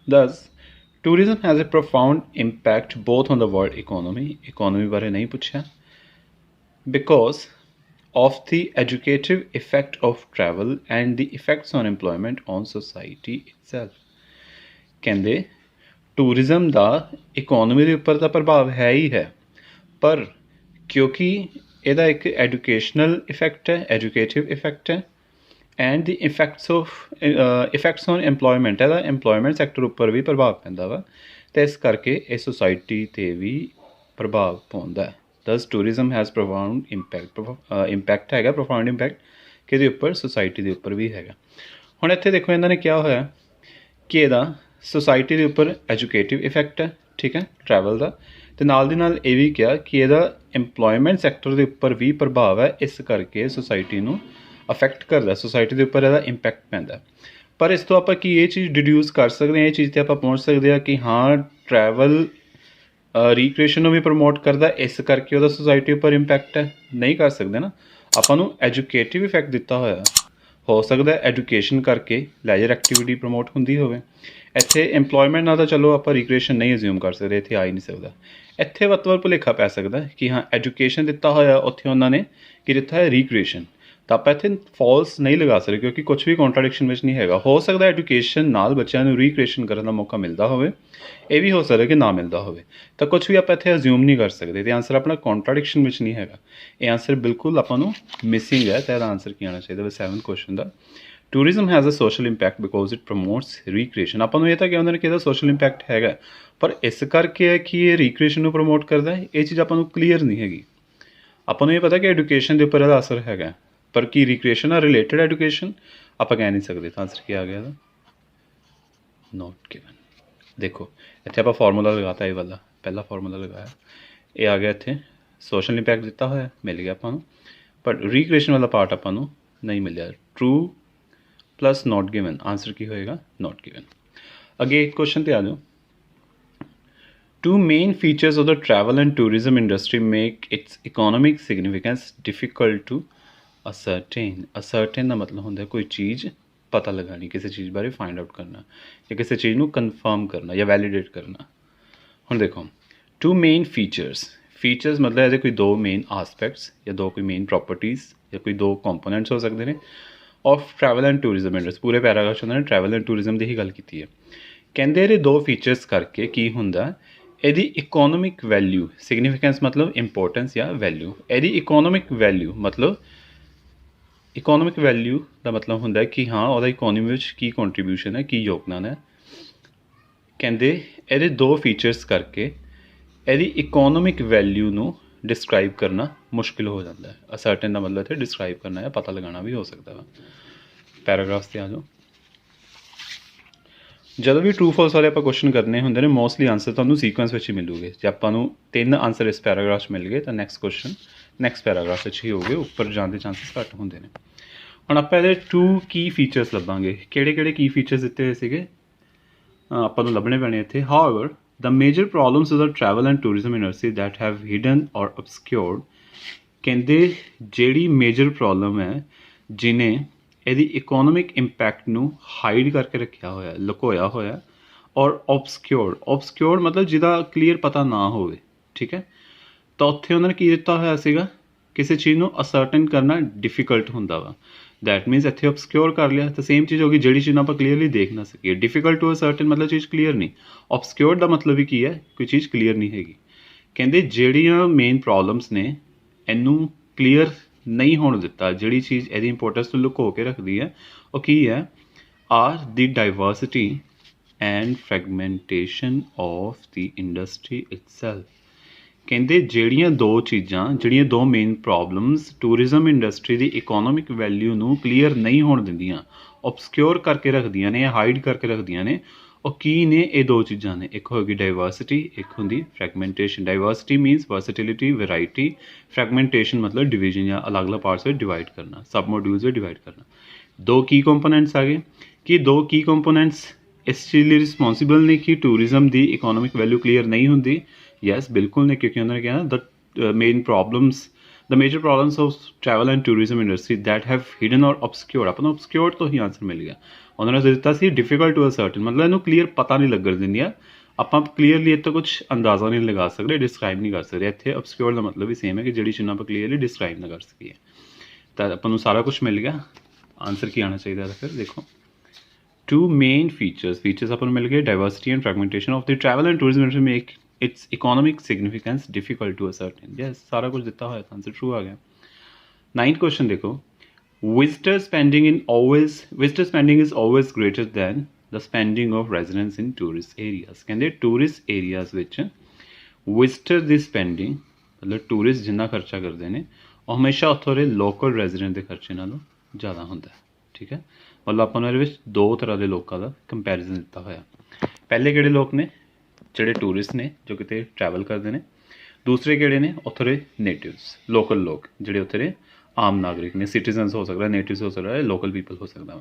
ਦਸ tourism has a profound impact both on the world economy ਬਾਰੇ ਨਹੀਂ ਪੁੱਛਿਆ, because of the educative effect of travel and the effects on employment on society itself। ਕਹਿੰਦੇ ਟੂਰਿਜ਼ਮ ਦਾ ਇਕੋਨਮੀ ਦੇ ਉੱਪਰ ਤਾਂ ਪ੍ਰਭਾਵ ਹੈ ਹੀ ਹੈ, ਪਰ ਕਿਉਂਕਿ ਇਹਦਾ ਇੱਕ ਐਜੂਕੇਸ਼ਨਲ ਇਫੈਕਟ ਹੈ, ਐਜੂਕੇਟਿਵ ਇਫੈਕਟ ਹੈ, and the effects on employment, ਇਹਦਾ ਇੰਪਲੋਇਮੈਂਟ ਸੈਕਟਰ ਉੱਪਰ ਵੀ ਪ੍ਰਭਾਵ ਪੈਂਦਾ ਵਾ, ਅਤੇ ਇਸ ਕਰਕੇ ਇਹ ਸੁਸਾਇਟੀ 'ਤੇ ਵੀ ਪ੍ਰਭਾਵ ਪਾਉਂਦਾ ਹੈ। ਦਸ ਟੂਰਿਜ਼ਮ ਹੈਜ਼ ਪ੍ਰੋਫਾਊਂਡ ਇੰਪੈਕਟ ਹੈਗਾ, ਪ੍ਰੋਫਾਊਂਡ ਇੰਪੈਕਟ ਕਿਹਦੇ ਉੱਪਰ? ਸੁਸਾਇਟੀ ਦੇ ਉੱਪਰ ਵੀ ਹੈਗਾ। ਹੁਣ ਇੱਥੇ ਦੇਖੋ ਇਹਨਾਂ ਨੇ ਕਿਹਾ ਹੋਇਆ ਕਿ ਇਹਦਾ ਸੁਸਾਇਟੀ ਦੇ ਉੱਪਰ ਐਜੂਕੇਟਿਵ ਇਫੈਕਟ ਹੈ, ਠੀਕ ਹੈ, ਟਰੈਵਲ ਦਾ, ਅਤੇ ਨਾਲ ਦੀ ਨਾਲ ਇਹ ਵੀ ਕਿਹਾ ਕਿ ਇਹਦਾ ਇੰਪਲੋਇਮੈਂਟ ਸੈਕਟਰ ਦੇ ਉੱਪਰ ਵੀ ਪ੍ਰਭਾਵ ਹੈ, ਇਸ ਕਰਕੇ ਸੁਸਾਇਟੀ ਨੂੰ ਅਫੈਕਟ ਕਰਦਾ, ਸੁਸਾਇਟੀ ਦੇ ਉੱਪਰ ਇਹਦਾ ਇੰਪੈਕਟ ਪੈਂਦਾ। ਪਰ ਇਸ ਤੋਂ ਆਪਾਂ ਕੀ ਇਹ ਚੀਜ਼ ਡਿਡਿਊਸ ਕਰ ਸਕਦੇ ਹਾਂ? ਇਹ ਚੀਜ਼ 'ਤੇ ਆਪਾਂ ਪਹੁੰਚ ਸਕਦੇ ਹਾਂ ਕਿ ਹਾਂ ਟਰੈਵਲ ਰੀਕ੍ਰੀਏਸ਼ਨ ਨੂੰ ਵੀ ਪ੍ਰਮੋਟ ਕਰਦਾ, ਇਸ ਕਰਕੇ ਉਹਦਾ ਸੁਸਾਇਟੀ ਉੱਪਰ ਇੰਪੈਕਟ ਹੈ? ਨਹੀਂ ਕਰ ਸਕਦੇ ਨਾ। ਆਪਾਂ ਨੂੰ ਐਜੂਕੇਟਿਵ ਇਫੈਕਟ ਦਿੱਤਾ ਹੋਇਆ, ਹੋ ਸਕਦਾ ਐਜੂਕੇਸ਼ਨ ਕਰਕੇ ਲੈਜਰ ਐਕਟੀਵਿਟੀ ਪ੍ਰਮੋਟ ਹੁੰਦੀ ਹੋਵੇ, ਇੱਥੇ ਇੰਪਲੋਇਮੈਂਟ ਨਾਲ ਤਾਂ ਚਲੋ ਆਪਾਂ ਰੀਕ੍ਰੀਏਸ਼ਨ ਨਹੀਂ ਅਸਿਊਮ ਕਰ ਸਕਦੇ, ਇੱਥੇ ਆ ਹੀ ਨਹੀਂ ਸਕਦਾ। ਇੱਥੇ ਵੱਧ ਭੁਲੇਖਾ ਪੈ ਸਕਦਾ ਕਿ ਹਾਂ ਐਜੂਕੇਸ਼ਨ ਦਿੱਤਾ ਹੋਇਆ, ਉੱਥੇ ਉਹਨਾਂ ਨੇ ਕੀ ਦਿੱਤਾ ਹੈ ਰੀਕ੍ਰੀਏਸ਼ਨ, ਤਾਂ ਆਪਾਂ ਇੱਥੇ ਫਾਲਸ ਨਹੀਂ ਲਗਾ ਸਕਦੇ ਕਿਉਂਕਿ ਕੁਛ ਵੀ ਕੌਂਟਰਾਡਿਕਸ਼ਨ ਵਿੱਚ ਨਹੀਂ ਹੈਗਾ। ਹੋ ਸਕਦਾ ਐਜੂਕੇਸ਼ਨ ਨਾਲ ਬੱਚਿਆਂ ਨੂੰ ਰੀਕ੍ਰੀਏਸ਼ਨ ਕਰਨ ਦਾ ਮੌਕਾ ਮਿਲਦਾ ਹੋਵੇ, ਇਹ ਵੀ ਹੋ ਸਕਦਾ ਕਿ ਨਾ ਮਿਲਦਾ ਹੋਵੇ, ਤਾਂ ਕੁਛ ਵੀ ਆਪਾਂ ਇੱਥੇ ਅਸਿਊਮ ਨਹੀਂ ਕਰ ਸਕਦੇ। ਅਤੇ ਆਂਸਰ ਆਪਣਾ ਕੌਂਟਰਾਡਿਕਸ਼ਨ ਵਿੱਚ ਨਹੀਂ ਹੈਗਾ, ਇਹ ਆਂਸਰ ਬਿਲਕੁਲ ਆਪਾਂ ਨੂੰ ਮਿਸਿੰਗ ਹੈ। ਤਾਂ ਇਹਦਾ ਆਂਸਰ ਕੀ ਆਉਣਾ ਚਾਹੀਦਾ 7th ਕੁਐਸਚਨ ਦਾ? Tourism has a social impact because it promotes recreation. ਆਪਾਂ ਨੂੰ ਇਹ ਤਾਂ ਕਹਿੰਦੇ ਨੇ ਕਿ ਇਹਦਾ ਸੋਸ਼ਲ ਇੰਪੈਕਟ ਹੈਗਾ, ਪਰ ਇਸ ਕਰਕੇ ਹੈ ਕਿ ਇਹ ਰੀਕ੍ਰੀਏਸ਼ਨ ਨੂੰ ਪ੍ਰਮੋਟ ਕਰਦਾ ਹੈ, ਇਹ ਚੀਜ਼ ਆਪਾਂ ਨੂੰ ਕਲੀਅਰ ਨਹੀਂ ਹੈਗੀ। ਆਪਾਂ ਨੂੰ ਇਹ ਪਤਾ ਕਿ ਐਜੂਕੇਸ਼ਨ ਦੇ ਉੱਪਰ ਇਹਦਾ ਅਸਰ ਹੈਗਾ, ਪਰ ਕੀ ਰੀਕ੍ਰੀਏਸ਼ਨ ਨਾਲ ਰਿਲੇਟਡ ਐਜੂਕੇਸ਼ਨ ਆਪਾਂ ਕਹਿ ਨਹੀਂ ਸਕਦੇ। ਤਾਂ ਆਂਸਰ ਕੀ ਆ ਗਿਆ ਇਹਦਾ? Note given. ਦੇਖੋ ਇੱਥੇ ਆਪਾਂ ਫਾਰਮੂਲਾ ਲਗਾਤਾ, ਇਹ ਵਾਲਾ ਪਹਿਲਾ ਫਾਰਮੂਲਾ ਲਗਾਇਆ, ਇਹ ਆ ਗਿਆ ਇੱਥੇ ਸੋਸ਼ਲ ਇੰਪੈਕਟ ਦਿੱਤਾ ਹੋਇਆ ਮਿਲ ਗਿਆ ਆਪਾਂ ਨੂੰ, ਪਰ ਰੀਕ੍ਰੀਏਸ਼ਨ ਵਾਲਾ ਪਾਰਟ ਆਪਾਂ ਨੂੰ ਨਹੀਂ ਮਿਲਿਆ। True plus not given, answer ਕੀ ਹੋਏਗਾ? Not given. ਅੱਗੇ ਕੁਐਸਚਨ ਤੇ ਆ ਜਾਓ। Two main features of the travel and tourism industry make its economic significance difficult to ascertain। ascertain ਦਾ ਮਤਲਬ ਹੁੰਦਾ ਕੋਈ ਚੀਜ਼ ਪਤਾ ਲਗਾਣੀ, ਕਿਸੇ ਚੀਜ਼ ਬਾਰੇ ਫਾਈਂਡ ਆਊਟ ਕਰਨਾ ਜਾਂ ਕਿਸੇ ਚੀਜ਼ ਨੂੰ ਕਨਫਰਮ ਕਰਨਾ ਜਾਂ ਵੈਲੀਡੇਟ ਕਰਨਾ। ਹੁਣ ਦੇਖੋ ਟੂ ਮੇਨ ਫੀਚਰਸ ਮਤਲਬ ਇਹਦੇ ਕੋਈ ਦੋ ਮੇਨ ਆਸਪੈਕਟਸ ਜਾਂ ਦੋ ਕੋਈ ਮੇਨ ਪ੍ਰੋਪਰਟੀਜ਼ ਜਾਂ ਕੋਈ ਦੋ ਕੰਪੋਨੈਂਟਸ ਹੋ ਸਕਦੇ ਨੇ of travel and tourism industry. ਪੂਰੇ ਪੈਰਾਗ੍ਰਾਫ 'ਚ ਉਹਨਾਂ ਨੇ ਟਰੈਵਲ ਐਂਡ ਟੂਰਿਜ਼ਮ ਦੀ ਹੀ ਗੱਲ ਕੀਤੀ ਹੈ। ਕਹਿੰਦੇ ਇਹਦੇ ਦੋ ਫੀਚਰਸ ਕਰਕੇ ਕੀ ਹੁੰਦਾ, ਇਹਦੀ ਇਕੋਨੋਮਿਕ ਵੈਲਿਊ, ਸਿਗਨੀਫਿਕੈਂਸ ਮਤਲਬ ਇੰਪੋਰਟੈਂਸ ਜਾਂ ਵੈਲਿਊ, ਇਹਦੀ ਇਕੋਨੋਮਿਕ ਵੈਲਿਊ ਮਤਲਬ ਇਕੋਨੋਮਿਕ ਵੈਲਿਊ ਦਾ ਮਤਲਬ ਹੁੰਦਾ ਕਿ ਹਾਂ ਉਹਦਾ ਇਕੋਨਮੀ ਵਿੱਚ ਕੀ ਕੰਟਰੀਬਿਊਸ਼ਨ ਹੈ, ਕੀ ਯੋਗਦਾਨ ਹੈ। ਕਹਿੰਦੇ ਇਹਦੇ ਦੋ ਫੀਚਰਸ ਕਰਕੇ ਇਹਦੀ ਇਕੋਨੋਮਿਕ ਵੈਲਿਊ ਨੂੰ ਡਿਸਕ੍ਰਾਈਬ ਕਰਨਾ ਮੁਸ਼ਕਿਲ ਹੋ ਜਾਂਦਾ ਹੈ। ਅਸਰਟਨ ਦਾ ਮਤਲਬ ਇੱਥੇ ਡਿਸਕ੍ਰਾਈਬ ਕਰਨਾ ਜਾਂ ਪਤਾ ਲਗਾਉਣਾ ਵੀ ਹੋ ਸਕਦਾ ਵਾ। ਪੈਰਾਗ੍ਰਾਫਸ 'ਤੇ ਆ ਜਾਓ। ਜਦੋਂ ਵੀ ਟਰੂ ਫਾਲਸ ਵਾਲੇ ਆਪਾਂ ਕੁਐਸਚਨ ਕਰਨੇ ਹੁੰਦੇ ਨੇ, ਮੋਸਟਲੀ ਆਂਸਰ ਤੁਹਾਨੂੰ ਸੀਕੁਐਂਸ ਵਿੱਚ ਹੀ ਮਿਲੂਗੇ। ਜੇ ਆਪਾਂ ਨੂੰ 3 ਆਂਸਰ ਇਸ ਪੈਰਾਗ੍ਰਾਫ 'ਚ ਮਿਲ ਗਏ ਤਾਂ ਨੈਕਸਟ ਕੁਐਸਚਨ ਨੈਕਸਟ ਪੈਰਾਗ੍ਰਾਫ ਵਿੱਚ ਹੀ ਹੋਊਗੇ, ਉੱਪਰ ਜਾਣ ਦੇ ਚਾਂਸਿਸ ਘੱਟ ਹੁੰਦੇ ਨੇ। ਹੁਣ ਆਪਾਂ ਇਹਦੇ 2 ਕੀ ਫੀਚਰਸ ਲੱਭਾਂਗੇ। ਕਿਹੜੇ ਕੀ ਫੀਚਰਸ ਦਿੱਤੇ ਹੋਏ ਸੀਗੇ, ਆਪਾਂ ਨੂੰ ਲੱਭਣੇ ਪੈਣੇ ਇੱਥੇ। However the major problems of the travel and tourism industry that have hidden or obscured, ਕਹਿੰਦੇ ਜਿਹੜੀ ਮੇਜਰ ਪ੍ਰੋਬਲਮ ਹੈ ਜਿਹਨੇ ਇਹਦੀ ਇਕੋਨੋਮਿਕ ਇੰਪੈਕਟ ਨੂੰ ਹਾਈਡ ਕਰਕੇ ਰੱਖਿਆ ਹੋਇਆ, ਲੁਕੋਇਆ ਹੋਇਆ, ਔਰ obscured ਮਤਲਬ ਜਿਹਦਾ ਕਲੀਅਰ ਪਤਾ ਨਾ ਹੋਵੇ, ਠੀਕ ਹੈ। ਤਾਂ ਉੱਥੇ ਉਹਨਾਂ ਨੇ ਕੀ ਦਿੱਤਾ ਹੋਇਆ ਸੀਗਾ, ਕਿਸੇ ਚੀਜ਼ ਨੂੰ ਅਸਰਟਨ ਕਰਨਾ ਡਿਫੀਕਲਟ ਹੁੰਦਾ ਵਾ। ਦੈਟ ਮੀਨਸ ਇੱਥੇ obscure ਕਰ ਲਿਆ ਤਾਂ ਸੇਮ ਚੀਜ਼ ਹੋ ਗਈ ਜਿਹੜੀ ਚੀਜ਼ ਨੂੰ ਆਪਾਂ ਕਲੀਅਰਲੀ ਦੇਖ ਨਾ ਸਕੀਏ। ਡਿਫੀਕਲਟ ਟੂ ਅਸਰਟਨ ਮਤਲਬ ਚੀਜ਼ ਕਲੀਅਰ ਨਹੀਂ, obscured ਦਾ ਮਤਲਬ ਵੀ ਕੀ ਹੈ, ਕੋਈ ਚੀਜ਼ ਕਲੀਅਰ ਨਹੀਂ ਹੈਗੀ। ਕਹਿੰਦੇ ਜਿਹੜੀਆਂ ਮੇਨ ਪ੍ਰੋਬਲਮਸ ਨੇ ਇਹਨੂੰ ਕਲੀਅਰ ਨਹੀਂ ਹੋਣ ਦਿੱਤਾ, ਜਿਹੜੀ ਚੀਜ਼ ਇਹਦੀ ਇੰਪੋਰਟੈਂਸ ਨੂੰ ਲੁਕੋ ਕੇ ਰੱਖਦੀ ਹੈ, ਉਹ ਕੀ ਹੈ, are the diversity and fragmentation of the industry itself. ਕਹਿੰਦੇ ਜਿਹੜੀਆਂ ਦੋ ਮੇਨ ਪ੍ਰੋਬਲਮਸ ਟੂਰਿਜ਼ਮ ਇੰਡਸਟਰੀ ਦੀ ਇਕੋਨੋਮਿਕ ਵੈਲਿਊ ਨੂੰ ਕਲੀਅਰ ਨਹੀਂ ਹੋਣ ਦਿੰਦੀਆਂ, obscure ਕਰਕੇ ਰੱਖਦੀਆਂ ਨੇ, ਹਾਈਡ ਕਰਕੇ ਰੱਖਦੀਆਂ ਨੇ, ਉਹ ਕੀ ਨੇ? ਇਹ ਦੋ ਚੀਜ਼ਾਂ ਨੇ। ਇੱਕ ਹੋਏਗੀ ਡਾਈਵਰਸਿਟੀ, ਇੱਕ ਹੁੰਦੀ fragmentation. Diversity means versatility, variety. Fragmentation ਮਤਲਬ ਡਿਵੀਜ਼ਨ ਜਾਂ ਅਲੱਗ-ਅਲੱਗ ਪਾਰਟਸ ਵਿੱਚ ਡਿਵਾਈਡ ਕਰਨਾ, ਸਬ ਮੋਡਿਊਲਸ ਵਿੱਚ ਡਿਵਾਈਡ ਕਰਨਾ। ਦੋ ਕੀ ਕੰਪੋਨੈਂਟਸ ਆ ਗਏ ਕਿ ਦੋ ਕੀ ਕੰਪੋਨੈਂਟਸ ਇਸ ਚੀਜ਼ ਲਈ ਰਿਸਪੌਂਸੀਬਲ ਨੇ ਕਿ ਟੂਰਿਜ਼ਮ ਦੀ ਇਕੋਨੋਮਿਕ ਵੈਲਿਊ ਕਲੀਅਰ ਨਹੀਂ ਹੁੰਦੀ। ਯੈਸ ਬਿਲਕੁਲ ਨੇ, ਕਿਉਂਕਿ ਉਹਨਾਂ ਨੇ ਕਿਹਾ the major problems of travel and tourism industry that have hidden or obscured। ਆਪਾਂ ਨੂੰ obscured ਤੋਂ ਹੀ ਆਂਸਰ ਮਿਲ ਗਿਆ। ਉਹਨਾਂ ਨੇ ਦਿੱਤਾ ਸੀ ਡਿਫੀਕਲਟ ਟੂ ਅਸਰਟਨ, ਮਤਲਬ ਇਹਨੂੰ ਕਲੀਅਰ ਪਤਾ ਨਹੀਂ ਲੱਗਣ ਦਿੰਦੀਆਂ, ਆਪਾਂ ਕਲੀਅਰਲੀ ਇਹ ਤੋਂ ਕੁਛ ਅੰਦਾਜ਼ਾ ਨਹੀਂ ਲਗਾ ਸਕਦੇ, ਡਿਸਕ੍ਰਾਈਬ ਨਹੀਂ ਕਰ ਸਕਦੇ। ਇੱਥੇ obscured ਦਾ ਮਤਲਬ ਵੀ ਸੇਮ ਹੈ ਕਿ ਜਿਹੜੀ ਚੀਜ਼ ਆਪਾਂ ਕਲੀਅਰਲੀ ਡਿਸਕ੍ਰਾਈਬ ਨਾ ਕਰ ਸਕੀਏ। ਤਾਂ ਆਪਾਂ ਨੂੰ ਸਾਰਾ ਕੁਛ ਮਿਲ ਗਿਆ। ਆਂਸਰ ਕੀ ਆਉਣਾ ਚਾਹੀਦਾ? ਫਿਰ ਦੇਖੋ 2 ਮੇਨ ਫੀਚਰਸ ਆਪਾਂ ਨੂੰ ਮਿਲ ਗਏ, diversity and fragmentation of the travel and tourism industry make its economic significance difficult to ascertain. Yes ਸਾਰਾ ਕੁਝ ਦਿੱਤਾ ਹੋਇਆ, ਆਂਸਰ ਟਰੂ ਆ ਗਿਆ। 9th ਕੁਐਸਚਨ ਦੇਖੋ, visitor spending is always greater than the spending of residents in tourist areas। ਕਹਿੰਦੇ tourist areas ਵਿੱਚ visitor ਦੀ spending ਮਤਲਬ ਟੂਰਿਸਟ ਜਿੰਨਾ ਖਰਚਾ ਕਰਦੇ ਨੇ ਉਹ ਹਮੇਸ਼ਾ ਉੱਥੋਂ ਦੇ ਲੋਕਲ ਰੈਜ਼ੀਡੈਂਟ ਦੇ ਖਰਚੇ ਨਾਲੋਂ ਜ਼ਿਆਦਾ ਹੁੰਦਾ, ਠੀਕ ਹੈ। ਮਤਲਬ ਆਪਾਂ ਨੂੰ ਇਹਦੇ ਵਿੱਚ ਦੋ ਤਰ੍ਹਾਂ ਦੇ ਲੋਕਾਂ ਦਾ ਕੰਪੈਰੀਜ਼ਨ ਦਿੱਤਾ ਹੋਇਆ। ਪਹਿਲੇ ਕਿਹੜੇ ਲੋਕ ਨੇ? ਜਿਹੜੇ ਟੂਰਿਸਟ ਨੇ ਜੋ ਕਿਤੇ ਟਰੈਵਲ ਕਰਦੇ ਨੇ। ਦੂਸਰੇ ਕਿਹੜੇ ਨੇ? ਉੱਥੋਂ ਦੇ ਨੇਟਿਵਸ, ਲੋਕਲ ਲੋਕ ਜਿਹੜੇ ਉੱਥੇ ਦੇ ਆਮ ਨਾਗਰਿਕ ਨੇ, ਸਿਟੀਜ਼ਨਸ ਹੋ ਸਕਦਾ, ਨੇਟਿਵਸ ਹੋ ਸਕਦਾ, ਲੋਕਲ ਪੀਪਲ ਹੋ ਸਕਦਾ ਵਾ।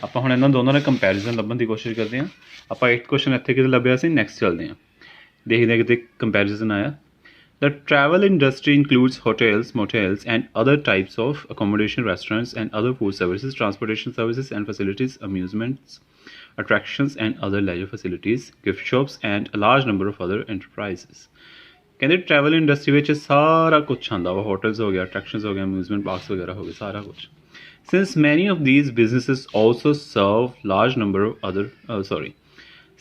ਆਪਾਂ ਹੁਣ ਇਹਨਾਂ ਦੋਨਾਂ ਦਾ ਕੰਪੈਰੀਜ਼ਨ ਲੱਭਣ ਦੀ ਕੋਸ਼ਿਸ਼ ਕਰਦੇ ਹਾਂ। ਆਪਾਂ 8th ਕੁਐਸਚਨ ਇੱਥੇ ਕਿਤੇ ਲੱਭਿਆ ਸੀ, ਨੈਕਸਟ ਚੱਲਦੇ ਹਾਂ, ਦੇਖਦੇ ਹਾਂ ਕਿਤੇ ਕੰਪੈਰੀਜ਼ਨ ਆਇਆ। The travel industry includes hotels, motels, and other types of accommodation, restaurants, and other food services, transportation services, and facilities, amusements, attractions and other leisure facilities, gift shops and a large number of other enterprises. ਕਹਿੰਦੇ travel industry ਵਿੱਚ ਸਾਰਾ ਕੁਛ ਆਉਂਦਾ ਵਾ, hotels ਹੋ ਗਿਆ, attractions ਹੋ ਗਿਆ, ਅਮਿਊਜ਼ਮੈਂਟ ਪਾਰਕਸ ਵਗੈਰਾ ਹੋ ਗਏ, ਸਾਰਾ ਕੁਛ. Since many of these businesses also serve large number of other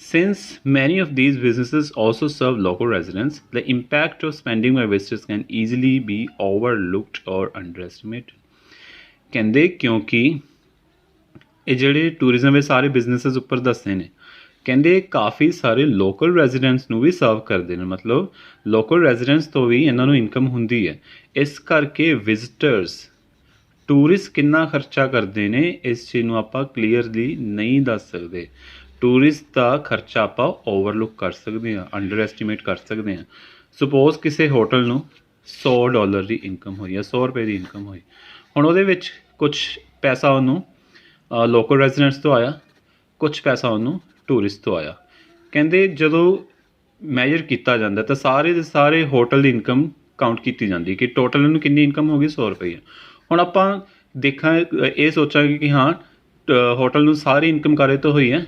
Since many of these businesses also serve local residents, the impact of spending by visitors can easily be overlooked or underestimated. ਕਹਿੰਦੇ ਕਿਉਂਕਿ ਇਹ ਜਿਹੜੇ tourism ਦੇ ਸਾਰੇ businesses ਉੱਪਰ ਦੱਸਦੇ ਨੇ, ਕਹਿੰਦੇ ਕਾਫੀ ਸਾਰੇ ਲੋਕਲ ਰੈਜ਼ੀਡੈਂਟਸ ਨੂੰ ਵੀ ਸਰਵ ਕਰਦੇ ਨੇ, ਮਤਲਬ ਲੋਕਲ ਰੈਜ਼ੀਡੈਂਟਸ ਤੋਂ ਵੀ ਇਹਨਾਂ ਨੂੰ ਇਨਕਮ ਹੁੰਦੀ ਹੈ. ਇਸ ਕਰਕੇ ਵਿਜ਼ਿਟਰਸ ਟੂਰਿਸਟ ਕਿੰਨਾ ਖਰਚਾ ਕਰਦੇ ਨੇ ਇਸ ਚੀਜ਼ ਨੂੰ ਆਪਾਂ ਕਲੀਅਰਲੀ ਨਹੀਂ ਦੱਸ ਸਕਦੇ. ਟੂਰਿਸਟ ਦਾ ਖਰਚਾ ਆਪਾਂ ਓਵਰਲੁੱਕ ਕਰ ਸਕਦੇ ਹਾਂ, ਅੰਡਰ ਐਸਟੀਮੇਟ ਕਰ ਸਕਦੇ ਹਾਂ. ਸਪੋਜ਼ ਕਿਸੇ ਹੋਟਲ ਨੂੰ $100 ਦੀ ਇਨਕਮ ਹੋਈ ਜਾਂ 100 ਰੁਪਏ ਦੀ ਇਨਕਮ ਹੋਈ, ਹੁਣ ਉਹਦੇ ਵਿੱਚ ਕੁਛ ਪੈਸਾ ਉਹਨੂੰ ਲੋਕਲ ਰੈਜ਼ੀਡੈਂਟਸ ਤੋਂ ਆਇਆ, ਕੁਛ ਪੈਸਾ ਉਹਨੂੰ ਟੂਰਿਸਟ ਤੋਂ ਆਇਆ. ਕਹਿੰਦੇ ਜਦੋਂ ਮੈਜਰ ਕੀਤਾ ਜਾਂਦਾ ਤਾਂ ਸਾਰੇ ਦੇ ਸਾਰੇ ਹੋਟਲ ਦੀ ਇਨਕਮ ਕਾਊਂਟ ਕੀਤੀ ਜਾਂਦੀ ਕਿ ਟੋਟਲ ਇਹਨੂੰ ਕਿੰਨੀ ਇਨਕਮ ਹੋ ਗਈ, 100 ਰੁਪਏ. ਹੁਣ ਆਪਾਂ ਇਹ ਸੋਚਾਂਗੇ ਕਿ ਹਾਂ ਹੋਟਲ ਨੂੰ ਸਾਰੀ ਇਨਕਮ ਕਾਹਦੇ ਤੋਂ ਹੋਈ ਹੈ,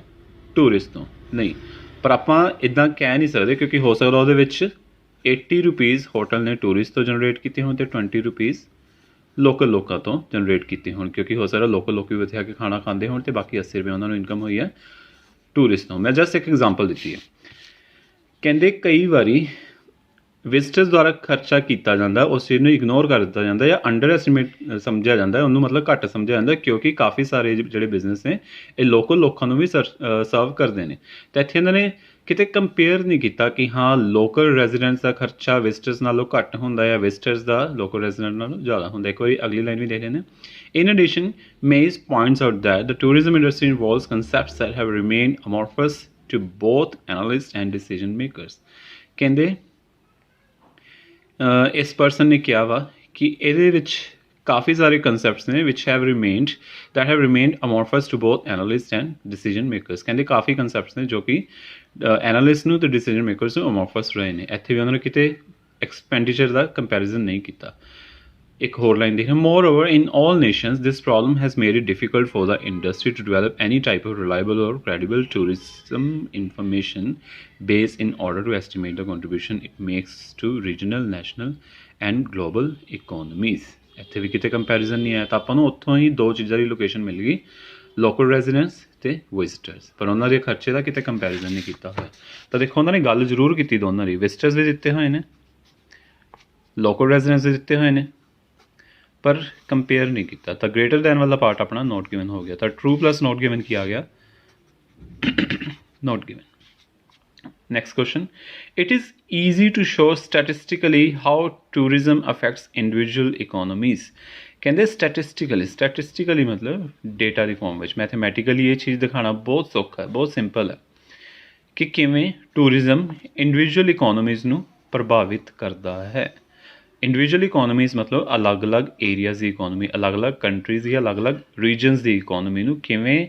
ਟੂਰਿਸਟ ਤੋਂ. ਨਹੀਂ, ਪਰ ਆਪਾਂ ਇੱਦਾਂ ਕਹਿ ਨਹੀਂ ਸਕਦੇ ਕਿਉਂਕਿ ਹੋ ਸਕਦਾ ਉਹਦੇ ਵਿੱਚ 80 ਰੁਪੀਜ਼ ਹੋਟਲ ਨੇ ਟੂਰਿਸਟ ਤੋਂ ਜਨਰੇਟ ਕੀਤੇ ਹੋਣ ਅਤੇ 20 ਰੁਪੀਜ਼ ਲੋਕਲ ਲੋਕਾਂ ਤੋਂ ਜਨਰੇਟ ਕੀਤੇ ਹੋਣ, ਕਿਉਂਕਿ ਹੋ ਸਕਦਾ ਲੋਕਲ ਲੋਕ ਵੀ ਉੱਥੇ ਆ ਕੇ ਖਾਣਾ ਖਾਂਦੇ ਹੋਣ ਅਤੇ ਬਾਕੀ 80 ਰੁਪਏ ਉਹਨਾਂ ਨੂੰ ਇਨਕਮ ਹੋਈ ਹੈ ਟੂਰਿਸਟ ਤੋਂ. ਮੈਂ ਜਸਟ ਇੱਕ ਐਗਜ਼ਾਮਪਲ ਦਿੱਤੀ ਹੈ. ਕਹਿੰਦੇ ਕਈ ਵਾਰੀ ਵਿਜ਼ਟਰਸ ਦੁਆਰਾ ਖਰਚਾ ਕੀਤਾ ਜਾਂਦਾ, ਉਸ ਚੀਜ਼ ਨੂੰ ਇਗਨੋਰ ਕਰ ਦਿੱਤਾ ਜਾਂਦਾ ਜਾਂ ਅੰਡਰ ਐਸਟੀਮੇਟ ਸਮਝਿਆ ਜਾਂਦਾ, ਉਹਨੂੰ ਮਤਲਬ ਘੱਟ ਸਮਝਿਆ ਜਾਂਦਾ, ਕਿਉਂਕਿ ਕਾਫੀ ਸਾਰੇ ਜਿਹੜੇ ਬਿਜ਼ਨਸ ਨੇ ਇਹ ਲੋਕਲ ਲੋਕਾਂ ਨੂੰ ਵੀ ਸਰਵ ਕਰਦੇ ਨੇ. ਅਤੇ ਇੱਥੇ ਇਹਨਾਂ ਨੇ ਕਿਤੇ ਕੰਪੇਅਰ ਨਹੀਂ ਕੀਤਾ ਕਿ ਹਾਂ ਲੋਕਲ ਰੈਜ਼ੀਡੈਂਟਸ ਦਾ ਖਰਚਾ ਵਿਜ਼ਟਰਸ ਨਾਲੋਂ ਘੱਟ ਹੁੰਦਾ ਜਾਂ ਵਿਜ਼ਟਰਸ ਦਾ ਲੋਕਲ ਰੈਜ਼ੀਡੈਂਟ ਨਾਲੋਂ ਜ਼ਿਆਦਾ ਹੁੰਦਾ. ਇੱਕ ਵਾਰੀ ਅਗਲੀ ਲਾਈਨ ਵੀ ਦੇਖ ਲੈਂਦੇ. In addition, Mays points out that the tourism industry involves concepts that have remained amorphous to both analysts and decision makers. ਕਹਿੰਦੇ ਇਸ ਪਰਸਨ ਨੇ ਕਿਹਾ ਵਾ ਕਿ ਇਹਦੇ ਵਿੱਚ ਕਾਫੀ ਸਾਰੇ ਕਨਸੈਪਟਸ ਨੇ which have remained amorphous to both analysts and decision makers. ਕਹਿੰਦੇ ਕਾਫੀ ਕਨਸੈਪਟਸ ਨੇ ਜੋ ਕਿ ਐਨਾਲਿਸਟ ਨੂੰ ਅਤੇ ਡਿਸੀਜਨ ਮੇਕਰਸ ਨੂੰ ਅਮੋਰਫਸ ਰਹੇ ਨੇ. ਇੱਥੇ ਵੀ ਉਹਨਾਂ ਨੇ ਕਿਤੇ ਐਕਸਪੈਂਡੀਚਰ ਦਾ ਕੰਪੈਰੀਜ਼ਨ ਨਹੀਂ ਕੀਤਾ. ਇੱਕ ਹੋਰ ਲਾਈਨ ਦੇਖੋ, moreover in all nations this problem has made it difficult for the industry to develop any type of reliable or credible tourism information base in order to estimate the contribution it makes to regional, national and global economies. ਇੱਥੇ ਵੀ ਕਿਤੇ comparison ਨਹੀਂ ਆਇਆ, ਤਾਂ ਆਪਾਂ ਨੂੰ ਉੱਥੋਂ ਹੀ ਦੋ ਚੀਜ਼ਾਂ ਦੀ ਲੋਕੇਸ਼ਨ ਮਿਲ ਗਈ, ਲੋਕਲ ਰੈਜ਼ੀਡੈਂਟਸ ਅਤੇ ਵਿਜ਼ਟਰਸ, ਪਰ ਉਹਨਾਂ ਦੇ ਖਰਚੇ ਦਾ ਕਿਤੇ ਕੰਪੈਰੀਜ਼ਨ ਨਹੀਂ ਕੀਤਾ ਹੋਇਆ. ਤਾਂ ਦੇਖੋ ਉਹਨਾਂ ਨੇ ਗੱਲ ਜ਼ਰੂਰ ਕੀਤੀ ਦੋਨਾਂ ਦੀ, ਵਿਜ਼ਟਰਸ ਵੀ ਦਿੱਤੇ ਹੋਏ ਨੇ, ਲੋਕਲ ਰੈਜ਼ੀਡੈਂਟਸ ਵੀ ਦਿੱਤੇ ਹੋਏ ਨੇ, ਪਰ ਕੰਪੇਅਰ ਨਹੀਂ ਕੀਤਾ. ਤਾਂ ਗ੍ਰੇਟਰ ਦੈਨ ਵਾਲਾ ਪਾਰਟ ਆਪਣਾ ਨੋਟ ਗਿਵਨ ਹੋ ਗਿਆ. ਤਾਂ ਟਰੂ ਪਲੱਸ ਨੋਟ ਗਿਵਨ ਕੀ ਆ ਗਿਆ, note given. Next question. It is easy to show statistically how tourism affects individual economies. ਕਹਿੰਦੇ statistically ਮਤਲਬ ਡੇਟਾ ਦੀ ਫਾਰਮ ਵਿੱਚ, ਮੈਥਮੈਟੀਕਲੀ ਇਹ ਚੀਜ਼ ਦਿਖਾਉਣਾ ਬਹੁਤ ਸੌਖਾ ਹੈ, ਬਹੁਤ ਸਿੰਪਲ ਹੈ ਕਿ ਕਿਵੇਂ ਟੂਰਿਜ਼ਮ ਇੰਡੀਵਿਜੂਅਲ ਇਕੋਨਮੀਜ਼ ਨੂੰ ਪ੍ਰਭਾਵਿਤ ਕਰਦਾ ਹੈ. ਇੰਡੀਵਿਜੂਅਲ ਇਕੋਨਮੀਜ਼ ਮਤਲਬ ਅਲੱਗ-ਅਲੱਗ ਏਰੀਆਜ਼ ਦੀ ਇਕੋਨਮੀ, ਅਲੱਗ-ਅਲੱਗ ਕੰਟਰੀਜ਼ ਦੀ ਅਲੱਗ-ਅਲੱਗ ਰੀਜਨਸ ਦੀ ਇਕੋਨਮੀ ਨੂੰ ਕਿਵੇਂ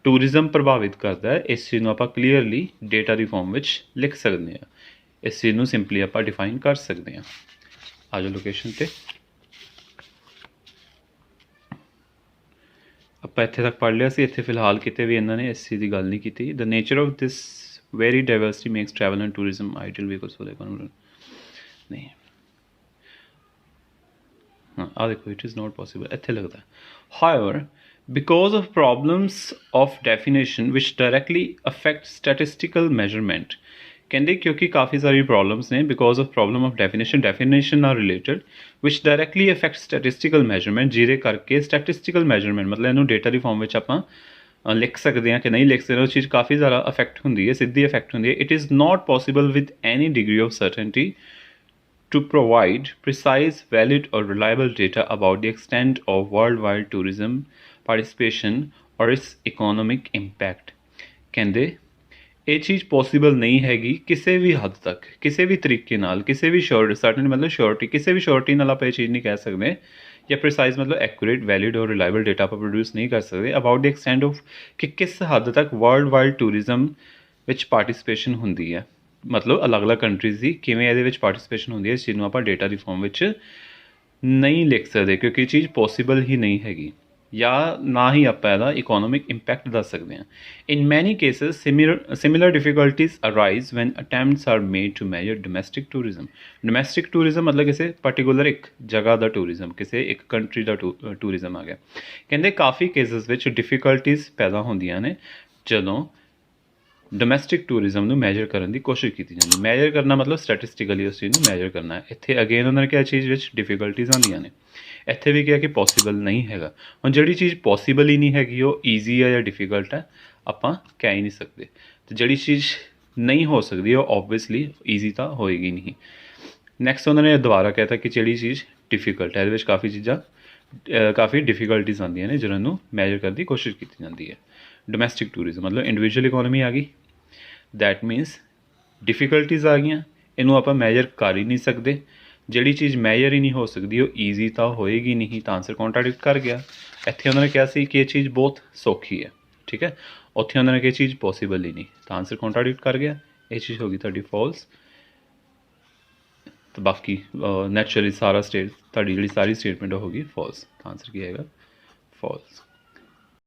ਟੂਰਿਜ਼ਮ ਪ੍ਰਭਾਵਿਤ ਕਰਦਾ ਹੈ, ਇਸ ਚੀਜ਼ ਨੂੰ ਆਪਾਂ ਕਲੀਅਰਲੀ ਡੇਟਾ ਦੀ ਫਾਰਮ ਵਿੱਚ ਲਿਖ ਸਕਦੇ ਹਾਂ. ਇਸ ਚੀਜ਼ ਨੂੰ ਸਿੰਪਲੀ ਆਪਾਂ ਡਿਫਾਈਨ ਕਰ ਸਕਦੇ ਹਾਂ. ਆ ਜਾਓ ਲੋਕੇਸ਼ਨ 'ਤੇ. ਆਪਾਂ ਇੱਥੇ ਤੱਕ ਪੜ੍ਹ ਲਿਆ ਸੀ. ਇੱਥੇ ਫਿਲਹਾਲ ਕਿਤੇ ਵੀ ਇਹਨਾਂ ਨੇ ਇਸ ਚੀਜ਼ ਦੀ ਗੱਲ ਨਹੀਂ ਕੀਤੀ. The nature of this very diversity makes travel and tourism ideal vehicles for the economy. ਨਹੀਂ, ਹਾਂ ਆ ਦੇਖੋ, ਇਟ ਇਜ਼ ਨੋਟ ਪੋਸੀਬਲ, ਇੱਥੇ ਲੱਗਦਾ. However, because of problems of definition which directly affect statistical measurement. ਕਹਿੰਦੇ ਕਿਉਂਕਿ ਕਾਫੀ ਸਾਰੀ ਪ੍ਰੋਬਲਮਸ ਨੇ because of problem of definition ਨਾਲ ਰਿਲੇਟਡ ਵਿਚ ਡਾਇਰੈਕਟਲੀ ਅਫੈਕਟ ਸਟੈਟਿਸਟੀਕਲ ਮੈਜਰਮੈਂਟ, ਜਿਹਦੇ ਕਰਕੇ ਸਟੈਟਿਸਟੀਕਲ ਮੈਜਰਮੈਂਟ ਮਤਲਬ ਇਹਨੂੰ ਡੇਟਾ ਦੀ ਫਾਰਮ ਵਿੱਚ ਆਪਾਂ ਲਿਖ ਸਕਦੇ ਹਾਂ ਕਿ ਨਹੀਂ ਲਿਖ ਸਕਦੇ, ਉਹ ਚੀਜ਼ ਕਾਫੀ ਜ਼ਿਆਦਾ ਅਫੈਕਟ ਹੁੰਦੀ ਹੈ, ਸਿੱਧੀ ਅਫੈਕਟ ਹੁੰਦੀ ਹੈ. It is not possible with any degree of certainty to provide precise, valid or reliable data about the extent of worldwide tourism participation or its economic impact. ਕਹਿੰਦੇ ਇਹ ਚੀਜ਼ ਪੋਸੀਬਲ ਨਹੀਂ ਹੈਗੀ ਕਿਸੇ ਵੀ ਹੱਦ ਤੱਕ, ਕਿਸੇ ਵੀ ਤਰੀਕੇ ਨਾਲ, ਕਿਸੇ ਵੀ ਸਰਟਨ ਮਤਲਬ ਸ਼ੋਰਟੀ, ਕਿਸੇ ਵੀ ਸ਼ੋਰਟੀ ਨਾਲ ਆਪਾਂ ਇਹ ਚੀਜ਼ ਨਹੀਂ ਕਹਿ ਸਕਦੇ, ਜਾਂ ਪ੍ਰੀਸਾਈਜ਼ ਮਤਲਬ ਐਕੂਰੇਟ, ਵੈਲਿਡ ਔਰ ਰਿਲਾਇਬਲ ਡੇਟਾ ਆਪਾਂ ਪ੍ਰੋਡਿਊਸ ਨਹੀਂ ਕਰ ਸਕਦੇ ਅਬਾਊਟ ਦੀ ਐਕਸਟੈਂਟ ਆਫ ਕਿ ਕਿਸ ਹੱਦ ਤੱਕ ਵਰਲਡ ਵਾਈਡ ਟੂਰਿਜ਼ਮ ਵਿੱਚ ਪਾਰਟੀਸਪੇਸ਼ਨ ਹੁੰਦੀ ਹੈ, ਮਤਲਬ ਅਲੱਗ-ਅਲੱਗ ਕੰਟਰੀਜ਼ ਦੀ ਕਿਵੇਂ ਇਹਦੇ ਵਿੱਚ ਪਾਰਟੀਸਪੇਸ਼ਨ ਹੁੰਦੀ ਹੈ. ਇਸ ਚੀਜ਼ ਨੂੰ ਆਪਾਂ ਡੇਟਾ ਦੀ ਫਾਰਮ ਵਿੱਚ ਨਹੀਂ ਲਿਖ ਸਕਦੇ ਕਿਉਂਕਿ ਇਹ ਚੀਜ਼ ਪੋਸੀਬਲ ਹੀ ਨਹੀਂ ਹੈਗੀ. ਜਾਂ ਨਾ ਹੀ ਆਪਾਂ ਇਹਦਾ ਇਕੋਨੋਮਿਕ ਇੰਪੈਕਟ ਦੱਸ ਸਕਦੇ ਹਾਂ। In many cases similar difficulties arise when attempts are made to measure domestic tourism. Domestic tourism ਮਤਲਬ ਕਿਸੇ ਪਾਰਟੀਕੂਲਰ ਇੱਕ ਜਗ੍ਹਾ ਦਾ ਟੂਰਿਜ਼ਮ, ਕਿਸੇ ਇੱਕ ਕੰਟਰੀ ਦਾ ਟੂਰਿਜ਼ਮ ਆ ਗਿਆ। ਕਹਿੰਦੇ ਕਾਫੀ ਕੇਸਿਸ ਵਿੱਚ ਡਿਫਿਕਲਟੀਜ਼ ਪੈਦਾ ਹੁੰਦੀਆਂ ਨੇ ਜਦੋਂ ਡੋਮੈਸਟਿਕ ਟੂਰਿਜ਼ਮ ਨੂੰ ਮੈਜਰ ਕਰਨ ਦੀ ਕੋਸ਼ਿਸ਼ ਕੀਤੀ ਜਾਂਦੀ। ਮੈਜਰ ਕਰਨਾ ਮਤਲਬ ਸਟੈਟਿਸਟਿਕਲੀ ਉਸ ਚੀਜ਼ ਨੂੰ ਮੈਜਰ ਕਰਨਾ ਹੈ। ਇੱਥੇ ਅਗੇਨ ਉਹਨਾਂ ਨੇ ਕਿਹਾ ਚੀਜ਼ ਵਿੱਚ ਡਿਫਿਕਲਟੀਜ਼ ਆਉਂਦੀਆਂ ਨੇ, ਇੱਥੇ ਵੀ ਕਿਹਾ ਕਿ ਪੋਸੀਬਲ ਨਹੀਂ ਹੈਗਾ। ਹੁਣ ਜਿਹੜੀ ਚੀਜ਼ ਪੋਸੀਬਲ ਹੀ ਨਹੀਂ ਹੈਗੀ ਉਹ ਈਜ਼ੀ ਹੈ ਜਾਂ ਡਿਫਿਕਲਟ ਹੈ ਆਪਾਂ ਕਹਿ ਹੀ ਨਹੀਂ ਸਕਦੇ। ਅਤੇ ਜਿਹੜੀ ਚੀਜ਼ ਨਹੀਂ ਹੋ ਸਕਦੀ ਉਹ ਓਬਵੀਅਸਲੀ ਈਜ਼ੀ ਤਾਂ ਹੋਏਗੀ ਨਹੀਂ। ਨੈਕਸਟ ਉਹਨਾਂ ਨੇ ਦੁਬਾਰਾ ਕਹਿਤਾ ਕਿ ਜਿਹੜੀ ਚੀਜ਼ ਡਿਫਿਕਲਟ ਹੈ, ਇਹਦੇ ਵਿੱਚ ਕਾਫੀ ਡਿਫਿਕਲਟੀਜ਼ ਆਉਂਦੀਆਂ ਨੇ ਜਿਹਨਾਂ ਨੂੰ ਮੈਜਰ ਕਰਨ ਦੀ ਕੋਸ਼ਿਸ਼ ਕੀਤੀ ਜਾਂਦੀ ਹੈ। ਡੋਮੈਸਟਿਕ ਟੂਰਿਜ਼ਮ ਮਤਲਬ ਇੰਡੀਵਿਜੂਅਲ ਇਕੋਨਮੀ ਆ ਗਈ, ਦੈਟ ਮੀਨਸ ਡਿਫਿਕਲਟੀਜ਼ ਆ ਗਈਆਂ, ਇਹਨੂੰ ਆਪਾਂ ਮੈਜਰ ਕਰ ਹੀ ਨਹੀਂ ਸਕਦੇ। ਜਿਹੜੀ ਚੀਜ਼ ਮੈਜਰ ਹੀ ਨਹੀਂ ਹੋ ਸਕਦੀ ਉਹ ਈਜ਼ੀ ਤਾਂ ਹੋਏਗੀ ਨਹੀਂ, ਤਾਂ ਆਨਸਰ ਕੰਟਰਾਡਿਕਟ ਕਰ ਗਿਆ। ਇੱਥੇ ਉਹਨਾਂ ਨੇ ਕਿਹਾ ਸੀ ਕਿ ਇਹ ਚੀਜ਼ ਬਹੁਤ ਸੌਖੀ ਹੈ, ਠੀਕ ਹੈ, ਉੱਥੇ ਉਹਨਾਂ ਨੇ ਕਿਹਾ ਚੀਜ਼ ਪੋਸੀਬਲ ਹੀ ਨਹੀਂ, ਤਾਂ ਆਨਸਰ ਕੰਟਰਾਡਿਕਟ ਕਰ ਗਿਆ। ਇਹ ਚੀਜ਼ ਹੋ ਗਈ ਤੁਹਾਡੀ ਫਾਲਸ। ਤੇ ਬਾਕੀ ਨੈਚੁਰਲੀ ਤੁਹਾਡੀ ਜਿਹੜੀ ਸਾਰੀ ਸਟੇਟਮੈਂਟ ਹੋਗੀ ਫਾਲਸ, ਤਾਂ ਆਨਸਰ ਕੀ ਆਏਗਾ ਫਾਲਸ।